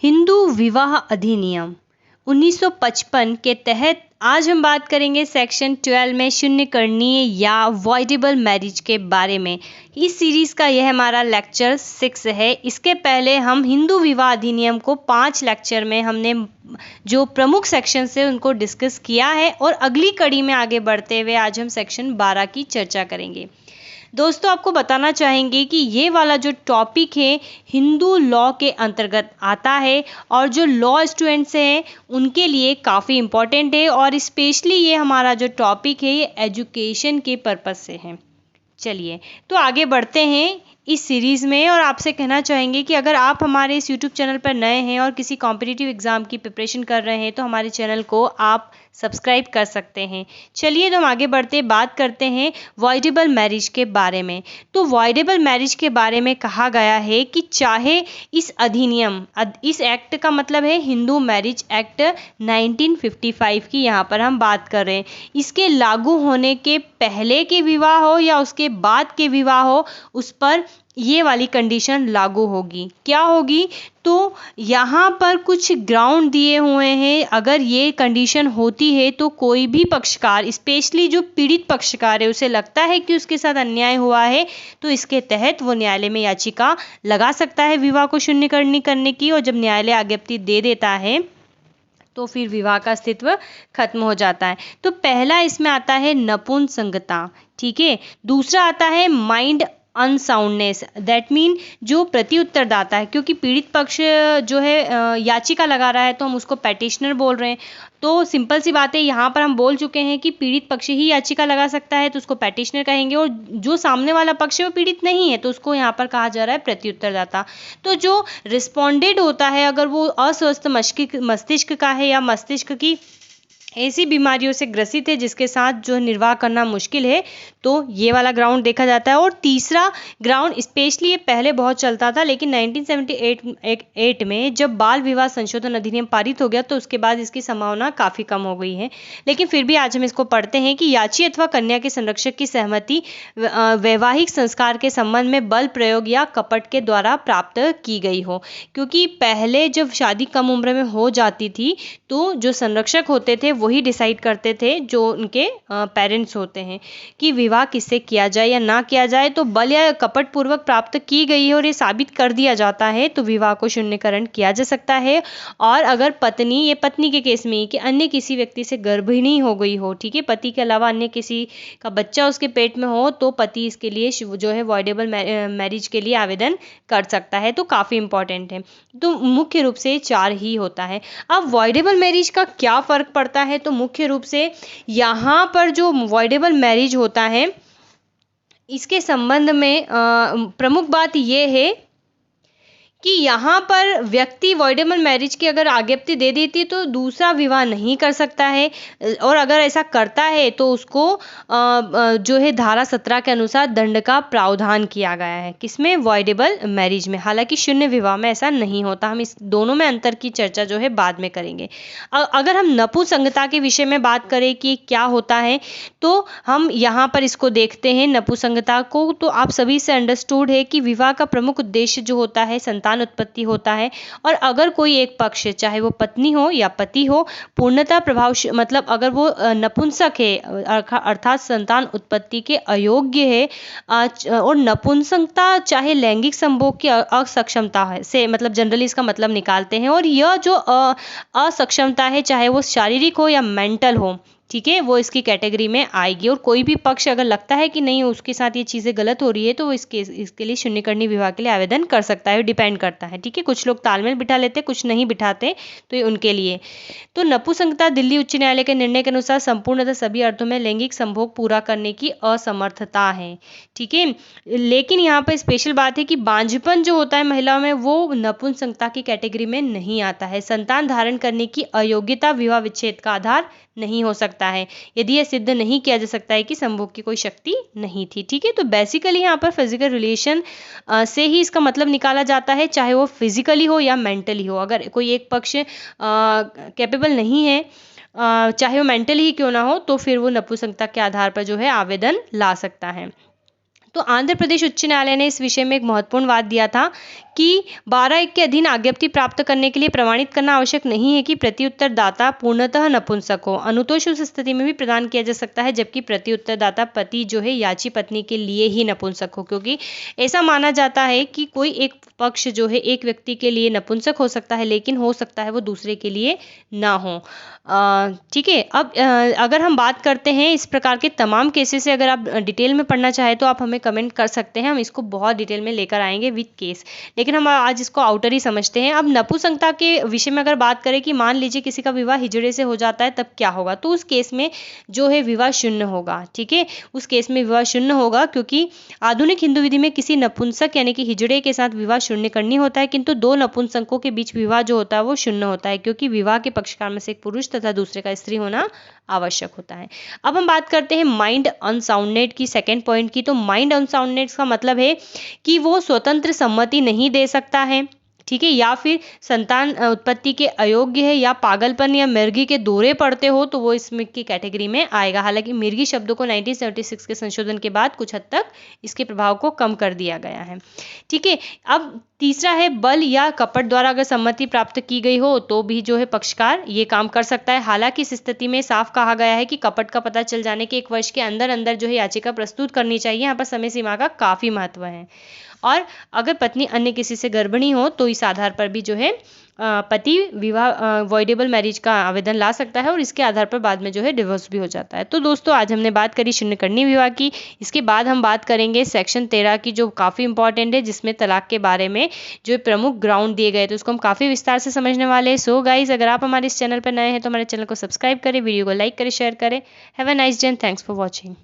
हिंदू विवाह अधिनियम 1955 के तहत आज हम बात करेंगे सेक्शन 12 में शून्यकरणीय या वॉइडेबल मैरिज के बारे में। इस सीरीज का यह हमारा लेक्चर 6 है। इसके पहले हम हिंदू विवाह अधिनियम को 5 लेक्चर में हमने जो प्रमुख सेक्शन है उनको डिस्कस किया है और अगली कड़ी में आगे बढ़ते हुए आज हम सेक्शन 12 की चर्चा करेंगे। दोस्तों, आपको बताना चाहेंगे कि ये वाला जो टॉपिक है हिंदू लॉ के अंतर्गत आता है और जो लॉ स्टूडेंट्स हैं उनके लिए काफ़ी इम्पॉर्टेंट है और स्पेशली ये हमारा जो टॉपिक है ये एजुकेशन के पर्पज़ से है। चलिए तो आगे बढ़ते हैं इस सीरीज़ में और आपसे कहना चाहेंगे कि अगर आप हमारे इस यूट्यूब चैनल पर नए हैं और किसी कॉम्पिटिटिव एग्ज़ाम की प्रिपरेशन कर रहे हैं तो हमारे चैनल को आप सब्सक्राइब कर सकते हैं। चलिए तो हम आगे बढ़ते बात करते हैं वॉइडेबल मैरिज के बारे में। तो वॉइडेबल मैरिज के बारे में कहा गया है कि चाहे इस अधिनियम इस एक्ट का मतलब है हिंदू मैरिज एक्ट 1955 की यहाँ पर हम बात कर रहे हैं। इसके लागू होने के पहले के विवाह हो या उसके बाद के विवाह हो उस पर ये वाली कंडीशन लागू होगी। क्या होगी? तो यहाँ पर कुछ ग्राउंड दिए हुए हैं। अगर ये कंडीशन होती है तो कोई भी पक्षकार, स्पेशली जो पीड़ित पक्षकार है, उसे लगता है कि उसके साथ अन्याय हुआ है तो इसके तहत वो न्यायालय में याचिका लगा सकता है विवाह को शून्यकरण करने की। और जब न्यायालय आज्ञप्ति दे देता है तो फिर विवाह का अस्तित्व खत्म हो जाता है। तो पहला इसमें आता है नपुंसकता, ठीक है। दूसरा आता है माइंड अनसाउंडनेस, दैट मीन जो प्रति उत्तरदाता है, क्योंकि पीड़ित पक्ष जो है याचिका लगा रहा है तो हम उसको पैटिशनर बोल रहे हैं। तो सिंपल सी बात है, यहाँ पर हम बोल चुके हैं कि पीड़ित पक्ष ही याचिका लगा सकता है तो उसको पैटिशनर कहेंगे और जो सामने वाला पक्ष है वो पीड़ित नहीं है तो उसको यहाँ पर कहा जा रहा है प्रति उत्तरदाता। तो जो रिस्पोंडेड होता है अगर वो अस्वस्थ मस्तिष्क का है या मस्तिष्क की ऐसी बीमारियों से ग्रसित है जिसके साथ जो निर्वाह करना मुश्किल है तो ये वाला ग्राउंड देखा जाता है। और तीसरा ग्राउंड, स्पेशली ये पहले बहुत चलता था लेकिन 1978 में जब बाल विवाह संशोधन अधिनियम पारित हो गया तो उसके बाद इसकी संभावना काफ़ी कम हो गई है। लेकिन फिर भी आज हम इसको पढ़ते हैं कि याची अथवा कन्या के संरक्षक की सहमति वैवाहिक संस्कार के संबंध में बल प्रयोग या कपट के द्वारा प्राप्त की गई हो। क्योंकि पहले जब शादी कम उम्र में हो जाती थी तो जो संरक्षक होते थे वही डिसाइड करते थे, जो उनके पेरेंट्स होते हैं, कि विवाह किससे किया जाए या ना किया जाए। तो बल या कपट पूर्वक प्राप्त की गई है और ये साबित कर दिया जाता है तो विवाह को शून्यकरण किया जा सकता है। और अगर पत्नी के केस में कि अन्य किसी व्यक्ति से गर्भिणी हो गई हो, ठीक है, पति के अलावा अन्य किसी का बच्चा उसके पेट में हो तो पति इसके लिए जो है वॉइडेबल मैरिज के लिए आवेदन कर सकता है। तो काफ़ी इंपॉर्टेंट है। तो मुख्य रूप से 4 ही होता है। अब वॉइडेबल मैरिज का क्या फ़र्क पड़ता है? तो मुख्य रूप से यहाँ पर जो वॉइडेबल मैरिज होता है इसके संबंध में प्रमुख बात ये है कि यहाँ पर व्यक्ति वॉइडेबल मैरिज की अगर आज्ञप्ति दे देती है तो दूसरा विवाह नहीं कर सकता है और अगर ऐसा करता है तो उसको जो है धारा 17 के अनुसार दंड का प्रावधान किया गया है। किसमें? वॉइडेबल मैरिज में। हालांकि शून्य विवाह में ऐसा नहीं होता। हम इस दोनों में अंतर की चर्चा जो है बाद में करेंगे। अगर हम नपुंसकता के विषय में बात करें कि क्या होता है तो हम यहाँ पर इसको देखते हैं नपुंसकता को। तो आप सभी से अंडरस्टूड है कि विवाह का प्रमुख उद्देश्य जो होता है संतान उत्पत्ति होता है। और अगर कोई एक पक्ष, चाहे वो पत्नी हो या पति हो, पूर्णतः मतलब अगर वो नपुंसक है अर्थात संतान उत्पत्ति के अयोग्य है और नपुंसकता चाहे लैंगिक संभोग की असक्षमता है से मतलब जनरली इसका मतलब निकालते हैं। और यह जो असक्षमता है चाहे वो शारीरिक हो या मेंटल हो, ठीक है, वो इसकी कैटेगरी में आएगी। और कोई भी पक्ष अगर लगता है कि नहीं उसके साथ ये चीज़ें गलत हो रही है तो वो इसके लिए शून्यकरणीय विवाह के लिए आवेदन कर सकता है। डिपेंड करता है, ठीक है। कुछ लोग तालमेल बिठा लेते, कुछ नहीं बिठाते, तो ये उनके लिए। तो नपुंसकता दिल्ली उच्च न्यायालय के निर्णय के अनुसार संपूर्णतः सभी अर्थों में लैंगिक संभोग पूरा करने की असमर्थता है, ठीक है। लेकिन यहाँ पर स्पेशल बात है कि बांझपन जो होता है महिलाओं में वो नपुंसकता की कैटेगरी में नहीं आता है। संतान धारण करने की अयोग्यता विवाह विच्छेद का आधार नहीं हो सकता है यदि यह सिद्ध नहीं किया जा सकता है कि संभोग की कोई शक्ति नहीं थी, ठीक है। तो बेसिकली यहाँ पर फिजिकल रिलेशन से ही इसका मतलब निकाला जाता है, चाहे वो फिजिकली हो या मेंटली हो। अगर कोई एक पक्ष कैपेबल नहीं है चाहे वो मेंटली ही क्यों ना हो तो फिर वो नपुंसकता के आधार पर जो है आवेदन ला सकता है। तो आंध्र प्रदेश उच्च न्यायालय ने इस विषय में एक महत्वपूर्ण वाद दिया था कि 12(1) के अधीन आज्ञप्ति प्राप्त करने के लिए प्रमाणित करना आवश्यक नहीं है कि प्रत्युत्तरदाता पूर्णतः नपुंसक हो। अनुतोष उस स्थिति में भी प्रदान किया जा सकता है जबकि प्रत्युत्तरदाता पति जो है याची पत्नी के लिए ही नपुंसक हो, क्योंकि ऐसा माना जाता है कि कोई एक पक्ष जो है एक व्यक्ति के लिए नपुंसक हो सकता है लेकिन हो सकता है वो दूसरे के लिए ना हो। ठीक है। अब अगर हम बात करते हैं इस प्रकार के तमाम केसेस से, अगर आप डिटेल में पढ़ना चाहें तो आप हमें कमेंट कर सकते हैं, हम इसको बहुत डिटेल में लेकर आएंगे विद केस, लेकिन हम आज इसको आउटर ही समझते हैं। अब नपुंसकता के विषय में अगर बात करें कि मान लीजिए किसी का विवाह हिजड़े से हो जाता है तब क्या होगा, तो उस केस में जो है विवाह शून्य होगा। ठीक है, उस केस में विवाह शून्य होगा क्योंकि आधुनिक हिंदू विधि में किसी नपुंसक यानी कि हिजड़े के साथ विवाह शून्य करनी होता है, किंतु दो नपुंसकों के बीच विवाह जो होता है वो शून्य होता है क्योंकि विवाह के पक्षकार में से एक पुरुष तथा दूसरे का स्त्री होना आवश्यक होता है। अब हम बात करते हैं माइंड अनसाउंडनेस की, सेकेंड पॉइंट की। तो माइंड अनसाउंडनेस का मतलब है कि वो स्वतंत्र सम्मति नहीं दे सकता है, ठीक है, या फिर संतान उत्पत्ति के अयोग्य है या पागलपन या मिर्गी के दौरे पड़ते हो तो वो इसमें की कैटेगरी में आएगा। हालांकि मिर्गी शब्द को 1976 के संशोधन के बाद कुछ हद तक इसके प्रभाव को कम कर दिया गया है। ठीक है। अब तीसरा है बल या कपट द्वारा अगर सम्मति प्राप्त की गई हो तो भी जो है पक्षकार ये काम कर सकता है। हालांकि इस स्थिति में साफ कहा गया है कि कपट का पता चल जाने के 1 वर्ष के अंदर अंदर जो है याचिका प्रस्तुत करनी चाहिए। यहाँ पर समय सीमा का काफी महत्व है। और अगर पत्नी अन्य किसी से गर्भिणी हो तो इस आधार पर भी जो है पति विवाह वॉइडेबल मैरिज का आवेदन ला सकता है और इसके आधार पर बाद में जो है डिवोर्स भी हो जाता है। तो दोस्तों आज हमने बात करी शून्यकर्णी विवाह की। इसके बाद हम बात करेंगे सेक्शन 13 की जो काफ़ी इंपॉर्टेंट है, जिसमें तलाक के बारे में जो प्रमुख ग्राउंड दिए गए तो उसको हम काफ़ी विस्तार से समझने वाले हैं। सो गाइज, अगर आप हमारे इस चैनल पर नए हैं तो हमारे चैनल को सब्सक्राइब करें, वीडियो को लाइक करें, शेयर करें। Have a nice day and thanks for watching.